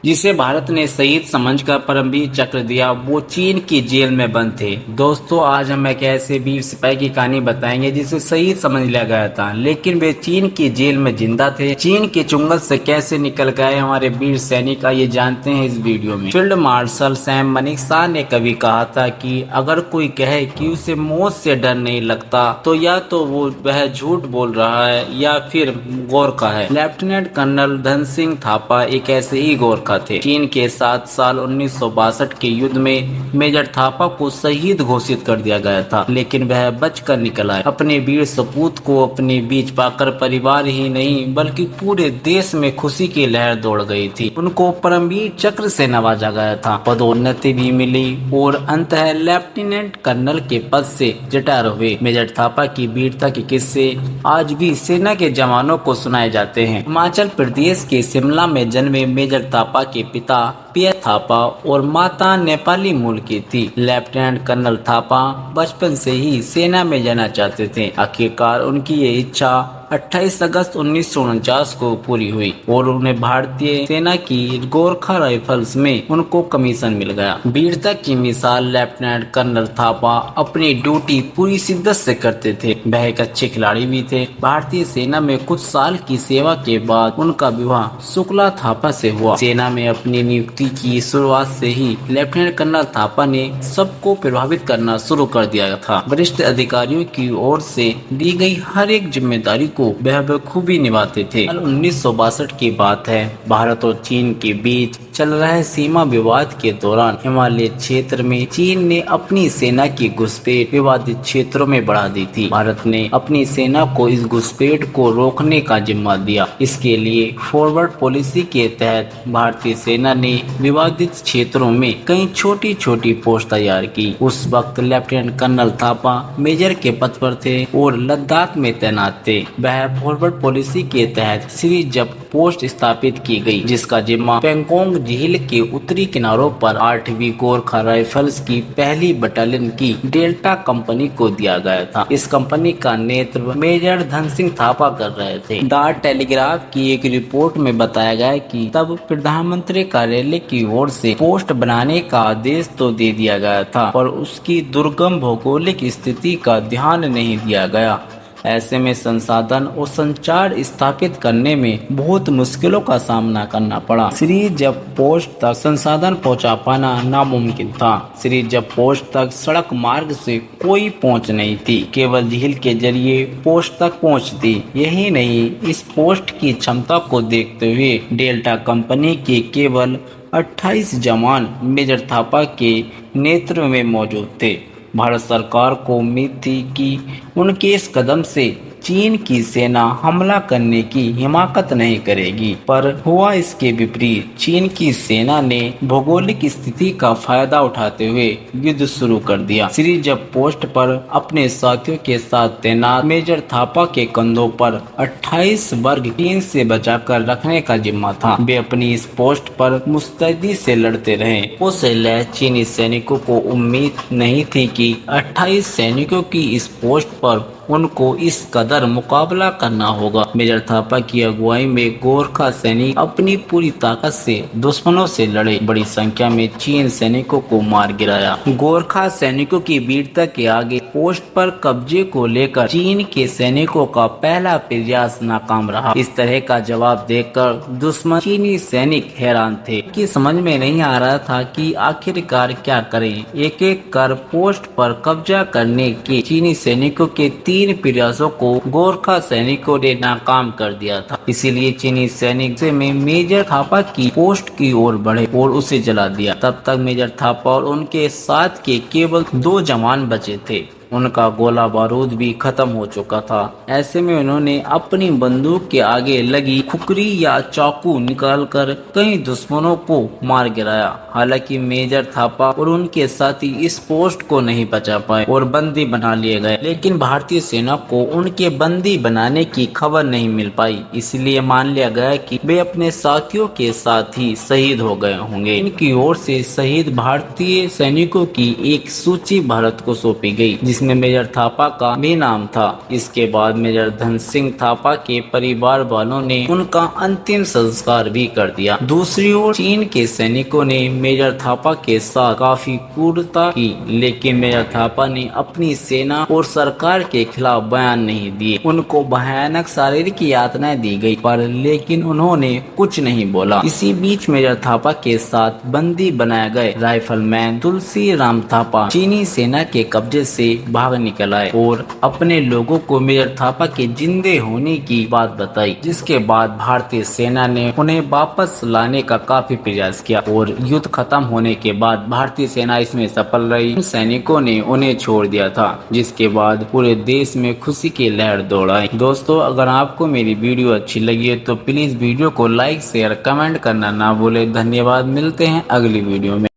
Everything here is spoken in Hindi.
जिसे भारत ने शहीद समझकर परमवीर चक्र दिया, वो चीन की जेल में बंद थे। दोस्तों, आज हम एक ऐसे वीर सिपाही की कहानी बताएंगे जिसे शहीद समझ लिया गया था, लेकिन वे चीन की जेल में जिंदा थे। चीन के चुंगल से कैसे निकल गए हमारे वीर सैनिक, ये जानते हैं इस वीडियो में। फील्ड मार्शल सैम मनेकशॉ ने कभी कहा था कि अगर कोई कहे कि उसे मौत से डर नहीं लगता, तो या तो वो वह झूठ बोल रहा है या फिर गोरखा है। लेफ्टिनेंट कर्नल धन सिंह थापा एक ऐसे ही गोरखा थे। चीन के साथ साल 1962 के युद्ध में मेजर थापा को शहीद घोषित कर दिया गया था, लेकिन वह बचकर निकल आए। अपने वीर सपूत को अपने बीच पाकर परिवार ही नहीं बल्कि पूरे देश में खुशी की लहर दौड़ गई थी। उनको परमवीर चक्र से नवाजा गया था, पदोन्नति भी मिली और अंततः लेफ्टिनेंट कर्नल के पद से रिटायर हुए। मेजर थापा की वीरता के किस्से आज भी सेना के जवानों को सुनाए जाते हैं। हिमाचल प्रदेश के शिमला में जन्मे मेजर थापा के पिता पिया थापा और माता नेपाली मूल की थी। लेफ्टिनेंट कर्नल थापा बचपन से ही सेना में जाना चाहते थे। आखिरकार उनकी ये इच्छा 28 अगस्त 1949 को पूरी हुई और उन्हें भारतीय सेना की गोरखा राइफल्स में उनको कमीशन मिल गया। वीरता की मिसाल लेफ्टिनेंट कर्नल थापा अपनी ड्यूटी पूरी शिद्दत से करते थे। वह एक अच्छे खिलाड़ी भी थे। भारतीय सेना में कुछ साल की सेवा के बाद उनका विवाह शुक्ला थापा से हुआ। सेना में अपनी नियुक्ति की शुरुआत से ही लेफ्टिनेंट कर्नल थापा ने सबको प्रभावित करना शुरू कर दिया था। वरिष्ठ अधिकारियों की ओर से दी गई हर एक जिम्मेदारी को वह बखूबी निभाते थे। 1962 की बात है। भारत और चीन के बीच चल रहे सीमा विवाद के दौरान हिमालय क्षेत्र में चीन ने अपनी सेना की घुसपैठ विवादित क्षेत्रों में बढ़ा दी थी। भारत ने अपनी सेना को इस घुसपैठ को रोकने का जिम्मा दिया। इसके लिए फॉरवर्ड पॉलिसी के तहत भारतीय सेना ने विवादित क्षेत्रों में कई छोटी छोटी पोस्ट तैयार की। उस वक्त लेफ्टिनेंट कर्नल थापा मेजर के पद पर थे और लद्दाख में तैनात थे। वह फॉरवर्ड पॉलिसी के तहत श्री जब पोस्ट स्थापित की गई, जिसका जिम्मा पेंगोंग झील के उत्तरी किनारों पर 8वीं गोरखा राइफल्स की पहली बटालियन की डेल्टा कंपनी को दिया गया था। इस कंपनी का नेतृत्व मेजर धन सिंह थापा कर रहे थे। द टेलीग्राफ की एक रिपोर्ट में बताया गया कि तब प्रधानमंत्री कार्यालय की ओर से पोस्ट बनाने का आदेश तो दे दिया गया था, पर उसकी दुर्गम भौगोलिक स्थिति का ध्यान नहीं दिया गया। ऐसे में संसाधन और संचार स्थापित करने में बहुत मुश्किलों का सामना करना पड़ा। श्री जब पोस्ट तक संसाधन पहुंचा पाना नामुमकिन था। श्री जब पोस्ट तक सड़क मार्ग से कोई पहुंच नहीं थी, केवल झील के जरिए पोस्ट तक पहुंचती। यही नहीं, इस पोस्ट की क्षमता को देखते हुए डेल्टा कंपनी के केवल 28 जवान मेजर थापा के नेतृत्व में मौजूद थे। भारत सरकार को उम्मीद थी कि उनके इस कदम से चीन की सेना हमला करने की हिमाकत नहीं करेगी, पर हुआ इसके विपरीत। चीन की सेना ने भौगोलिक स्थिति का फायदा उठाते हुए युद्ध शुरू कर दिया। श्री जब पोस्ट पर अपने साथियों के साथ तैनात मेजर थापा के कंधों पर 28 वर्ग चीन से बचाकर रखने का जिम्मा था। वे अपनी इस पोस्ट पर मुस्तैदी से लड़ते रहे। उस लय चीनी सैनिकों को उम्मीद नहीं थी कि 28 सैनिकों की इस पोस्ट पर उनको इस कदर मुकाबला करना होगा। मेजर थापा की अगुवाई में गोरखा सैनिक अपनी पूरी ताकत से दुश्मनों से लड़े। बड़ी संख्या में चीन सैनिकों को मार गिराया। गोरखा सैनिकों की वीरता के आगे पोस्ट पर कब्जे को लेकर चीन के सैनिकों का पहला प्रयास नाकाम रहा। इस तरह का जवाब देकर दुश्मन चीनी सैनिक हैरान थे कि समझ में नहीं आ रहा था कि आखिरकार क्या करें। एक एक कर पोस्ट पर कब्जा करने के चीनी सैनिकों के 3 प्रयासों को गोरखा सैनिकों ने नाकाम कर दिया था। इसीलिए चीनी सैनिक में मेजर थापा की पोस्ट की ओर बढ़े और उसे जला दिया। तब तक मेजर थापा और उनके साथ के केवल 2 जवान बचे थे। उनका गोला बारूद भी खत्म हो चुका था। ऐसे में उन्होंने अपनी बंदूक के आगे लगी खुकरी या चाकू निकालकर कई दुश्मनों को मार गिराया। हालांकि मेजर थापा और उनके साथी इस पोस्ट को नहीं बचा पाए और बंदी बना लिए गए, लेकिन भारतीय सेना को उनके बंदी बनाने की खबर नहीं मिल पाई। इसलिए मान लिया गया कि वे अपने साथियों के साथ ही शहीद हो गए होंगे। इनकी ओर से शहीद भारतीय सैनिकों की एक सूची भारत को सौंपी गई, जिसमें जिसमें मेजर थापा का भी नाम था। इसके बाद मेजर धन सिंह थापा के परिवार वालों ने उनका अंतिम संस्कार भी कर दिया। दूसरी ओर चीन के सैनिकों ने मेजर थापा के साथ काफी क्रूरता की, लेकिन मेजर थापा ने अपनी सेना और सरकार के खिलाफ बयान नहीं दिए। उनको भयानक शारीरिक यातनाएं दी गई, पर लेकिन उन्होंने कुछ नहीं बोला। इसी बीच मेजर थापा के साथ बंदी बनाए गए राइफलमैन तुलसी राम थापा चीनी सेना के कब्जे से भाग निकल आए और अपने लोगों को मेजर थापा के जिंदे होने की बात बताई, जिसके बाद भारतीय सेना ने उन्हें वापस लाने का काफी प्रयास किया और युद्ध खत्म होने के बाद भारतीय सेना इसमें सफल रही। सैनिकों ने उन्हें छोड़ दिया था, जिसके बाद पूरे देश में खुशी की लहर दौड़ आई। दोस्तों, अगर आपको मेरी वीडियो अच्छी लगी है तो प्लीज वीडियो को लाइक शेयर कमेंट करना ना भूले। धन्यवाद। मिलते हैं अगली वीडियो में।